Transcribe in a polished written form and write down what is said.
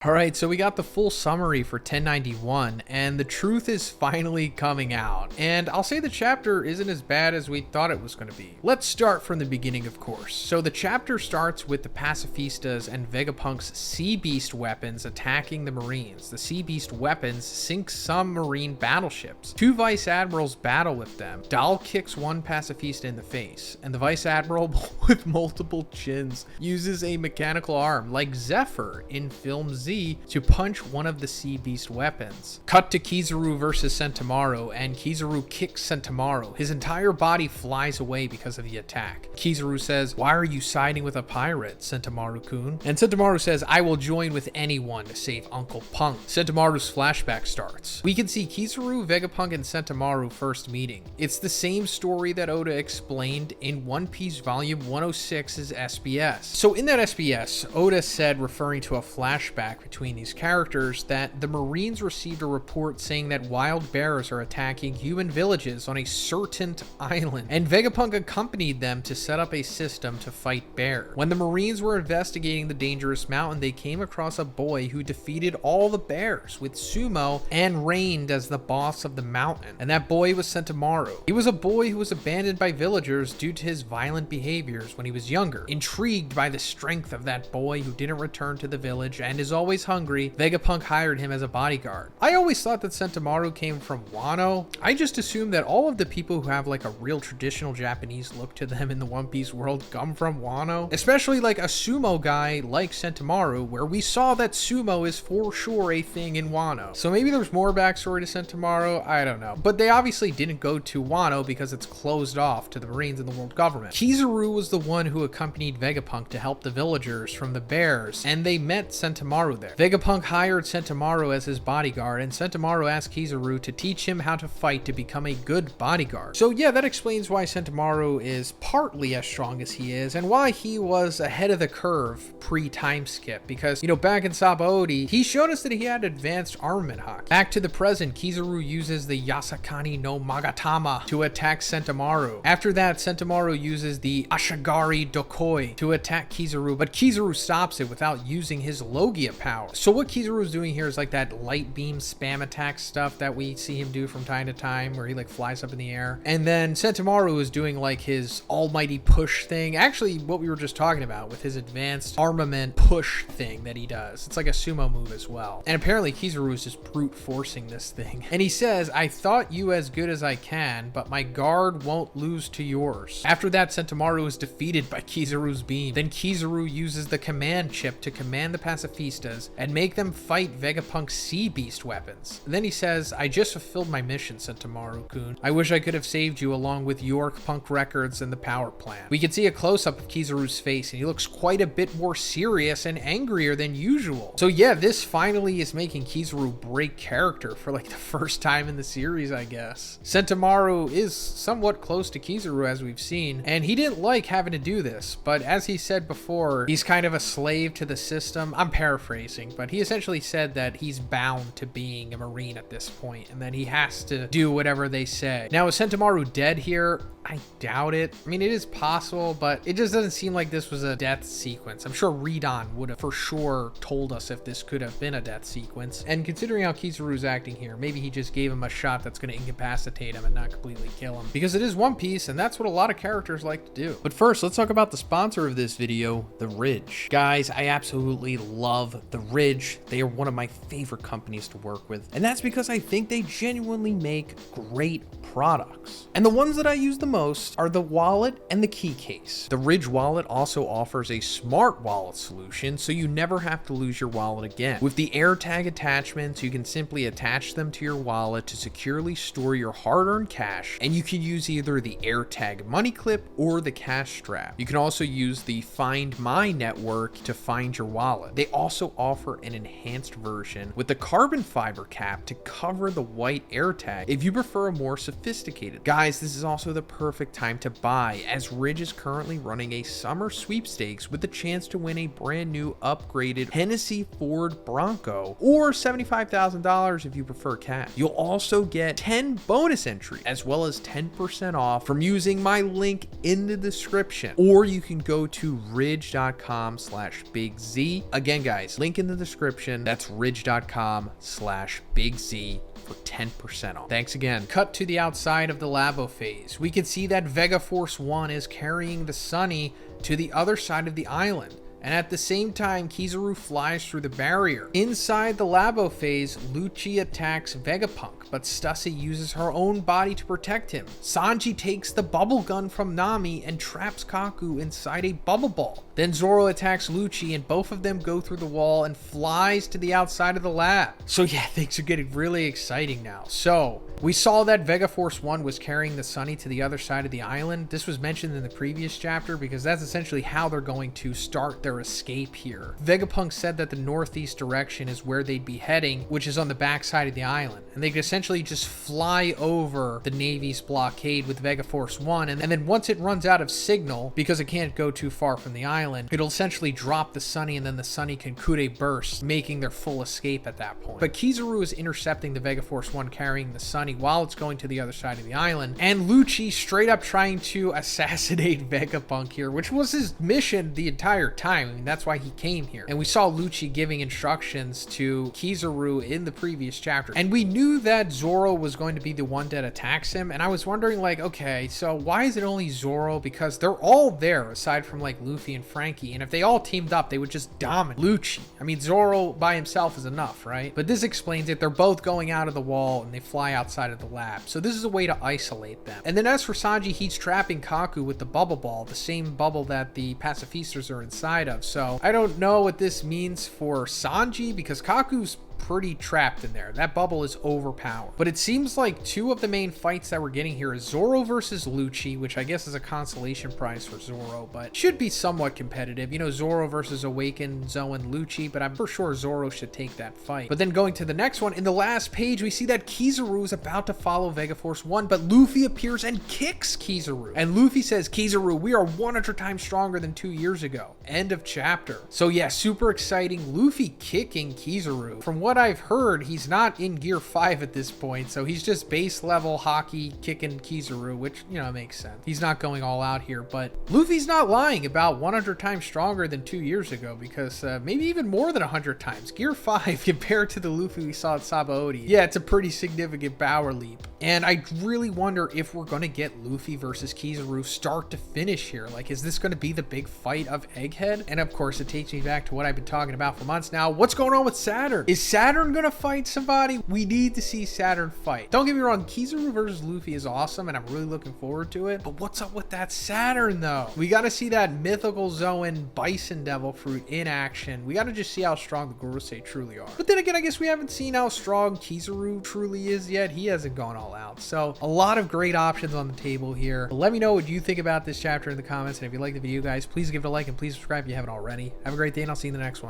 All right, so we got the full summary for 1091, and the truth is finally coming out. And I'll say the chapter isn't as bad as we thought it was going to be. Let's start from the beginning, of course. So the chapter starts with the pacifistas and Vegapunk's Sea Beast weapons attacking the Marines. The Sea Beast weapons sink some Marine battleships. Two Vice Admirals battle with them. Dahl kicks one pacifista in the face, and the Vice Admiral with multiple chins uses a mechanical arm, like Zephyr in Film Z, to punch one of the Sea Beast weapons. Cut to Kizaru versus Sentomaru, and Kizaru kicks Sentomaru. His entire body flies away because of the attack. Kizaru says, "Why are you siding with a pirate, Sentomaru-kun?" And Sentomaru says, "I will join with anyone to save Uncle Punk." Sentomaru's flashback starts. We can see Kizaru, Vegapunk, and Sentomaru first meeting. It's the same story that Oda explained in One Piece Volume 106's SBS. So in that SBS, Oda said, referring to a flashback between these characters, that the Marines received a report saying that wild bears are attacking human villages on a certain island, and Vegapunk accompanied them to set up a system to fight bears. When the Marines were investigating the dangerous mountain, they came across a boy who defeated all the bears with sumo and reigned as the boss of the mountain, and that boy was Sentomaru. He was a boy who was abandoned by villagers due to his violent behaviors when he was younger. Intrigued by the strength of that boy who didn't return to the village and is always hungry, Vegapunk hired him as a bodyguard. I always thought that Sentomaru came from Wano. I just assumed that all of the people who have like a real traditional Japanese look to them in the One Piece world come from Wano, especially like a sumo guy like Sentomaru, where we saw that sumo is for sure a thing in Wano. So maybe there's more backstory to Sentomaru, I don't know. But they obviously didn't go to Wano because it's closed off to the Marines and the world government. Kizaru was the one who accompanied Vegapunk to help the villagers from the bears, and they met Sentomaru there. Vegapunk hired Sentomaru as his bodyguard, and Sentomaru asked Kizaru to teach him how to fight to become a good bodyguard. So yeah, that explains why Sentomaru is partly as strong as he is, and why he was ahead of the curve pre-time skip, because, you know, back in Sabaody, he showed us that he had advanced armament hockey. Back to the present, Kizaru uses the Yasakani no Magatama to attack Sentomaru. After that, Sentomaru uses the Ashigari Dokoi to attack Kizaru, but Kizaru stops it without using his Logia power. So what Kizaru is doing here is like that light beam spam attack stuff that we see him do from time to time, where he like flies up in the air. And then Sentomaru is doing like his almighty push thing. Actually, what we were just talking about with his advanced armament push thing that he does. It's like a sumo move as well. And apparently Kizaru is just brute forcing this thing. And he says, "I thought you as good as I can, but my guard won't lose to yours." After that, Sentomaru is defeated by Kizaru's beam. Then Kizaru uses the command chip to command the pacifistas and make them fight Vegapunk's Sea Beast weapons. And then he says, "I just fulfilled my mission, Sentomaru-kun. I wish I could have saved you along with York Punk Records and the power plant." We can see a close-up of Kizaru's face, and he looks quite a bit more serious and angrier than usual. So yeah, this finally is making Kizaru break character for like the first time in the series, I guess. Sentomaru is somewhat close to Kizaru, as we've seen, and he didn't like having to do this, but as he said before, he's kind of a slave to the system. I'm paraphrasing, but he essentially said that he's bound to being a Marine at this point, and that he has to do whatever they say. Now, is Sentomaru dead here? I doubt it. I mean, it is possible, but it just doesn't seem like this was a death sequence. I'm sure Redon would have for sure told us if this could have been a death sequence. And considering how Kizaru's acting here, maybe he just gave him a shot that's going to incapacitate him and not completely kill him. Because it is One Piece, and that's what a lot of characters like to do. But first, let's talk about the sponsor of this video, The Ridge. Guys, I absolutely love The Ridge. They are one of my favorite companies to work with. And that's because I think they genuinely make great products. And the ones that I use the most are the wallet and the key case. The Ridge wallet also offers a smart wallet solution, so you never have to lose your wallet again. With the AirTag attachments, you can simply attach them to your wallet to securely store your hard-earned cash, and you can use either the AirTag money clip or the cash strap. You can also use the Find My network to find your wallet. They also offer an enhanced version with the carbon fiber cap to cover the white AirTag if you prefer a more sophisticated. Guys, this is also the perfect time to buy, as Ridge is currently running a summer sweepstakes with the chance to win a brand new upgraded Hennessey Ford Bronco, or $75,000 if you prefer cash. You'll also get 10 bonus entries as well as 10% off from using my link in the description, or you can go to ridge.com/bigz. Again, guys, link link in the description. That's ridge.com/bigz for 10% off. Thanks again. Cut to the outside of the Labo phase. We can see that Vega Force 1 is carrying the Sunny to the other side of the island. And at the same time, Kizaru flies through the barrier. Inside the Labo phase, Lucci attacks Vegapunk, but Stussy uses her own body to protect him. Sanji takes the bubble gun from Nami and traps Kaku inside a bubble ball. Then Zoro attacks Lucci and both of them go through the wall and flies to the outside of the lab. So yeah, things are getting really exciting now. So we saw that Vega Force 1 was carrying the Sunny to the other side of the island. This was mentioned in the previous chapter because that's essentially how they're going to start their escape here. Vegapunk said that the northeast direction is where they'd be heading, which is on the backside of the island. And they could essentially just fly over the Navy's blockade with Vega Force 1. And then once it runs out of signal, because it can't go too far from the island, it'll essentially drop the Sunny and then the Sunny can coup de burst, making their full escape at that point. But Kizaru is intercepting the Vega Force 1 carrying the Sunny while it's going to the other side of the island. And Lucci straight up trying to assassinate Vegapunk here, which was his mission the entire time. I mean, that's why he came here. And we saw Lucci giving instructions to Kizaru in the previous chapter. And we knew that Zoro was going to be the one that attacks him. And I was wondering, like, okay, so why is it only Zoro? Because they're all there aside from like Luffy and Frankie. And if they all teamed up, they would just dominate Lucci. I mean, Zoro by himself is enough, right? But this explains it. They're both going out of the wall and they fly outside of the lab. So this is a way to isolate them. And then as for Sanji, he's trapping Kaku with the bubble ball, the same bubble that the pacifistas are inside of. So I don't know what this means for Sanji because Kaku's pretty trapped in there. That bubble is overpowered. But it seems like two of the main fights that we're getting here is Zoro versus Lucci, which I guess is a consolation prize for Zoro, but should be somewhat competitive. You know, Zoro versus Awakened Zoe and Lucci, but I'm for sure Zoro should take that fight. But then going to the next one, in the last page, we see that Kizaru is about to follow Vega Force 1, but Luffy appears and kicks Kizaru. And Luffy says, Kizaru, we are 100 times stronger than 2 years ago. End of chapter. So yeah, super exciting. Luffy kicking Kizaru. From what I've heard, he's not in Gear 5 at this point, so he's just base level hockey kicking Kizaru, which, you know, makes sense. He's not going all out here, but Luffy's not lying about 100 times stronger than 2 years ago, because maybe even more than 100 times. Gear 5 compared to the Luffy we saw at Sabaody. Yeah, it's a pretty significant power leap. And I really wonder if we're going to get Luffy versus Kizaru start to finish here. Like, is this going to be the big fight of Egghead? And of course, it takes me back to what I've been talking about for months now. What's going on with Saturn? Is Saturn going to fight somebody? We need to see Saturn fight. Don't get me wrong, Kizaru versus Luffy is awesome, and I'm really looking forward to it. But what's up with that Saturn, though? We got to see that mythical Zoan Bison Devil Fruit in action. We got to just see how strong the Gorosei truly are. But then again, I guess we haven't seen how strong Kizaru truly is yet. He hasn't gone all out. So a lot of great options on the table here. But let me know what you think about this chapter in the comments. And if you like the video, guys, please give it a like and please subscribe if you haven't already. Have a great day, and I'll see you in the next one.